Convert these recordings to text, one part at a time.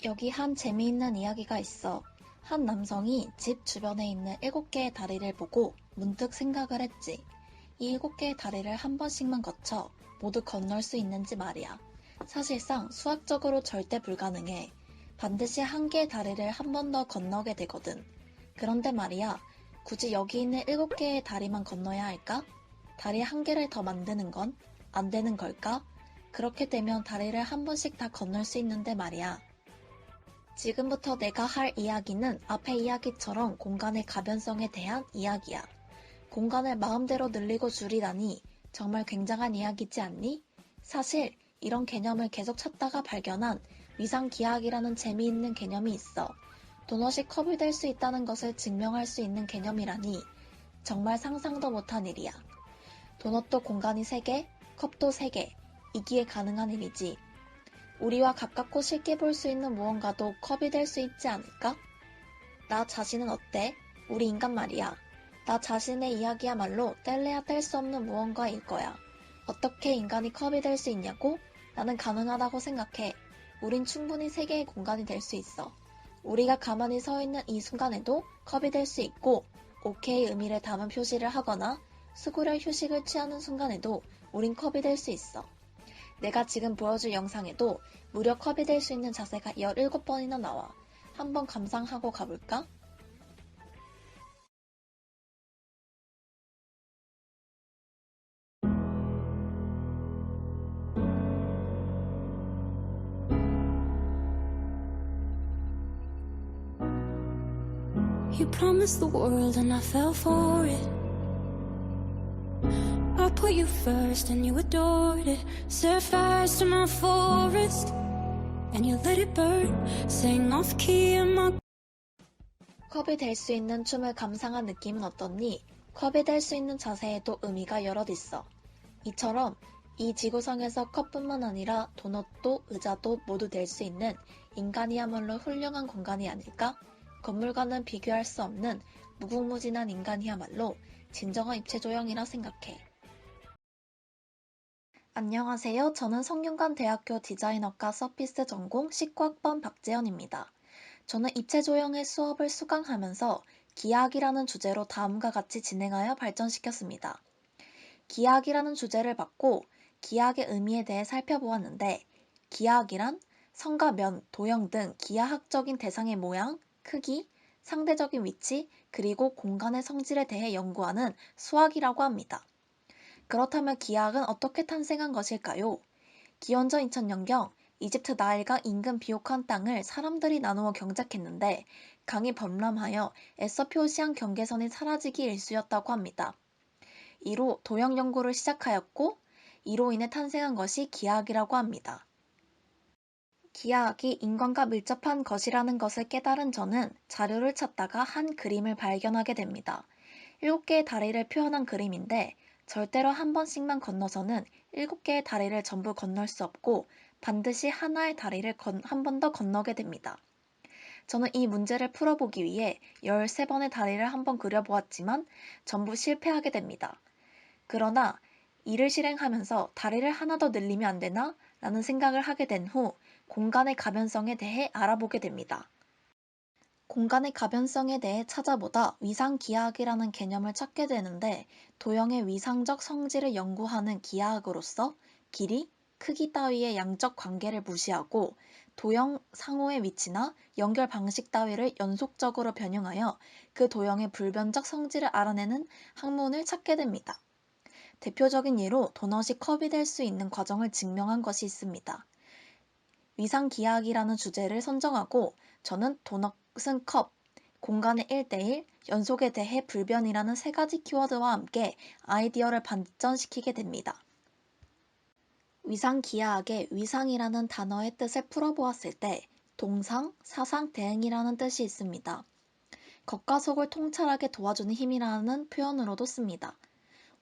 여기 한 재미있는 이야기가 있어. 한 남성이 집 주변에 있는 7개의 다리를 보고 문득 생각을 했지. 이 7개의 다리를 한 번씩만 거쳐 모두 건널 수 있는지 말이야. 사실상 수학적으로 절대 불가능해. 반드시 한 개의 다리를 한 번 더 건너게 되거든. 그런데 말이야, 굳이 여기 있는 7개의 다리만 건너야 할까? 다리 한 개를 더 만드는 건 안 되는 걸까? 그렇게 되면 다리를 한 번씩 다 건널 수 있는데 말이야. 지금부터 내가 할 이야기는 앞의 이야기처럼 공간의 가변성에 대한 이야기야. 공간을 마음대로 늘리고 줄이다니 정말 굉장한 이야기지 않니? 사실 이런 개념을 계속 찾다가 발견한 위상기하학이라는 재미있는 개념이 있어. 도넛이 컵이 될 수 있다는 것을 증명할 수 있는 개념이라니 정말 상상도 못한 일이야. 도넛도 공간이 3개, 컵도 3개, 이기에 가능한 일이지. 우리와 가깝고 쉽게 볼 수 있는 무언가도 컵이 될 수 있지 않을까? 나 자신은 어때? 우리 인간 말이야. 나 자신의 이야기야말로 뗄래야 뗄 수 없는 무언가일 거야. 어떻게 인간이 컵이 될 수 있냐고? 나는 가능하다고 생각해. 우린 충분히 세계의 공간이 될 수 있어. 우리가 가만히 서 있는 이 순간에도 컵이 될 수 있고, 오케이 의미를 담은 표시를 하거나 수구려 휴식을 취하는 순간에도 우린 컵이 될 수 있어. 내가 지금 보여줄 영상에도 무려 컵이 될 수 있는 자세가 17번이나 나와. 한번 감상하고 가볼까? You promised the world and I fell for it. I put you first and you adored it. Set fires to my forest and you let it burn. Sang off key in my 컵이 될 수 있는 춤을 감상한 느낌은 어떻니? 컵이 될 수 있는 자세에도 의미가 여럿 있어. 이처럼 이 지구상에서 컵뿐만 아니라 도넛도 의자도 모두 될 수 있는 인간이야말로 훌륭한 공간이 아닐까? 건물과는 비교할 수 없는 무궁무진한 인간이야말로 진정한 입체조형이라 생각해. 안녕하세요. 저는 성균관대학교 디자인학과 서피스 전공 19학번 박재현입니다. 저는 입체조형의 수업을 수강하면서 기하학이라는 주제로 다음과 같이 진행하여 발전시켰습니다. 기하학이라는 주제를 받고 기하학의 의미에 대해 살펴보았는데, 기하학이란 선과 면, 도형 등 기하학적인 대상의 모양, 크기, 상대적인 위치, 그리고 공간의 성질에 대해 연구하는 수학이라고 합니다. 그렇다면 기하학은 어떻게 탄생한 것일까요? 기원전 2000년경 이집트 나일강 인근 비옥한 땅을 사람들이 나누어 경작했는데 강이 범람하여 애써 표시한 경계선이 사라지기 일쑤였다고 합니다. 이로 도형 연구를 시작하였고, 이로 인해 탄생한 것이 기하학이라고 합니다. 기하학이 인간과 밀접한 것이라는 것을 깨달은 저는 자료를 찾다가 한 그림을 발견하게 됩니다. 7개의 다리를 표현한 그림인데 절대로 한 번씩만 건너서는 7개의 다리를 전부 건널 수 없고 반드시 하나의 다리를 한 번 더 건너게 됩니다. 저는 이 문제를 풀어보기 위해 13번의 다리를 한번 그려보았지만 전부 실패하게 됩니다. 그러나 이를 실행하면서 다리를 하나 더 늘리면 안 되나? 라는 생각을 하게 된 후 공간의 가변성에 대해 알아보게 됩니다. 공간의 가변성에 대해 찾아보다 위상기하학이라는 개념을 찾게 되는데, 도형의 위상적 성질을 연구하는 기하학으로서 길이, 크기 따위의 양적 관계를 무시하고 도형 상호의 위치나 연결 방식 따위를 연속적으로 변형하여 그 도형의 불변적 성질을 알아내는 학문을 찾게 됩니다. 대표적인 예로 도넛이 컵이 될 수 있는 과정을 증명한 것이 있습니다. 위상기하학이라는 주제를 선정하고 저는 도넛은 컵, 공간의 1대1, 연속에 대해 불변이라는 3가지 키워드와 함께 아이디어를 발전시키게 됩니다. 위상기하학의 위상이라는 단어의 뜻을 풀어보았을 때 동상, 사상, 대응이라는 뜻이 있습니다. 겉과 속을 통찰하게 도와주는 힘이라는 표현으로도 씁니다.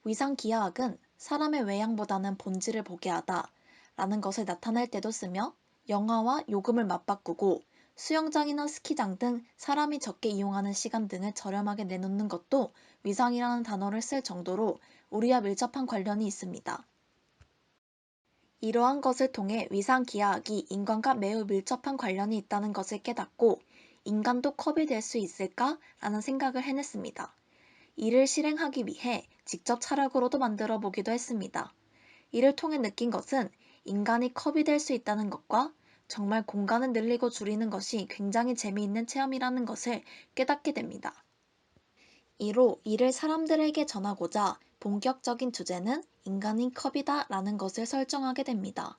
위상기하학은 사람의 외양보다는 본질을 보게 하다 라는 것을 나타낼 때도 쓰며 영화와 요금을 맞바꾸고 수영장이나 스키장 등 사람이 적게 이용하는 시간 등을 저렴하게 내놓는 것도 위상이라는 단어를 쓸 정도로 우리와 밀접한 관련이 있습니다. 이러한 것을 통해 위상기하학이 인간과 매우 밀접한 관련이 있다는 것을 깨닫고 인간도 컵이 될 수 있을까? 라는 생각을 해냈습니다. 이를 실행하기 위해 직접 차력으로도 만들어 보기도 했습니다. 이를 통해 느낀 것은 인간이 컵이 될 수 있다는 것과 정말 공간을 늘리고 줄이는 것이 굉장히 재미있는 체험이라는 것을 깨닫게 됩니다. 이로 이를 사람들에게 전하고자 본격적인 주제는 인간이 컵이다 라는 것을 설정하게 됩니다.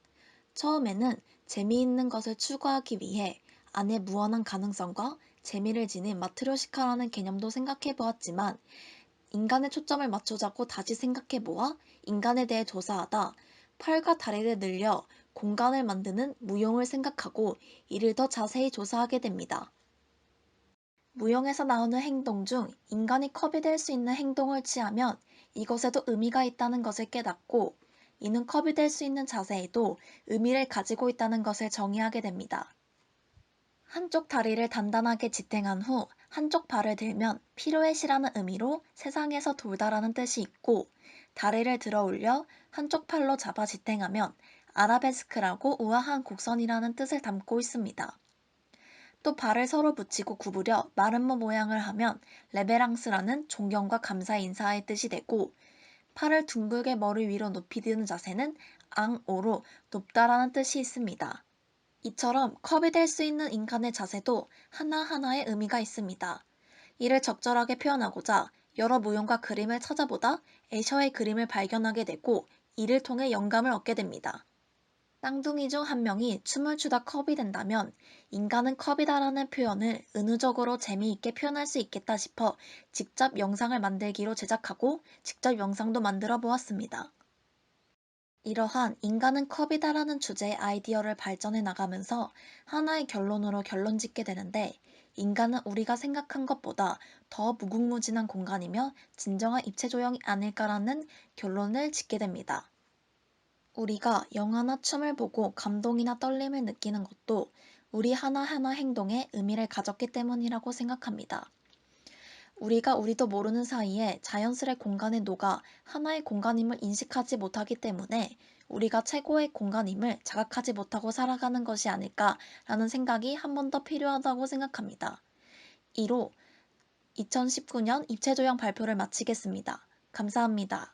처음에는 재미있는 것을 추구하기 위해 안에 무한한 가능성과 재미를 지닌 마트로시카라는 개념도 생각해 보았지만 인간의 초점을 맞추자고 다시 생각해 보아 인간에 대해 조사하다 팔과 다리를 늘려 공간을 만드는 무용을 생각하고 이를 더 자세히 조사하게 됩니다. 무용에서 나오는 행동 중 인간이 컵이 될 수 있는 행동을 취하면 이것에도 의미가 있다는 것을 깨닫고 이는 컵이 될 수 있는 자세에도 의미를 가지고 있다는 것을 정의하게 됩니다. 한쪽 다리를 단단하게 지탱한 후 한쪽 발을 들면 피루엣이라는 의미로 세상에서 돌다라는 뜻이 있고 다리를 들어 올려 한쪽 팔로 잡아 지탱하면 아라베스크라고 우아한 곡선이라는 뜻을 담고 있습니다. 또 발을 서로 붙이고 구부려 마름모 모양을 하면 레베랑스라는 존경과 감사 인사의 뜻이 되고 팔을 둥글게 머리 위로 높이 드는 자세는 앙오로 높다라는 뜻이 있습니다. 이처럼 컵이 될 수 있는 인간의 자세도 하나하나의 의미가 있습니다. 이를 적절하게 표현하고자 여러 무용과 그림을 찾아보다 애셔의 그림을 발견하게 되고 이를 통해 영감을 얻게 됩니다. 쌍둥이 중 한 명이 춤을 추다 컵이 된다면 인간은 컵이다라는 표현을 은유적으로 재미있게 표현할 수 있겠다 싶어 직접 영상을 만들기로 제작하고 직접 영상도 만들어 보았습니다. 이러한 인간은 컵이다라는 주제의 아이디어를 발전해 나가면서 하나의 결론으로 결론 짓게 되는데 인간은 우리가 생각한 것보다 더 무궁무진한 공간이며 진정한 입체 조형이 아닐까라는 결론을 짓게 됩니다. 우리가 영화나 춤을 보고 감동이나 떨림을 느끼는 것도 우리 하나하나 행동에 의미를 가졌기 때문이라고 생각합니다. 우리가 우리도 모르는 사이에 자연스레 공간에 녹아 하나의 공간임을 인식하지 못하기 때문에 우리가 최고의 공간임을 자각하지 못하고 살아가는 것이 아닐까라는 생각이 한 번 더 필요하다고 생각합니다. 이로 2019년 입체조형 발표를 마치겠습니다. 감사합니다.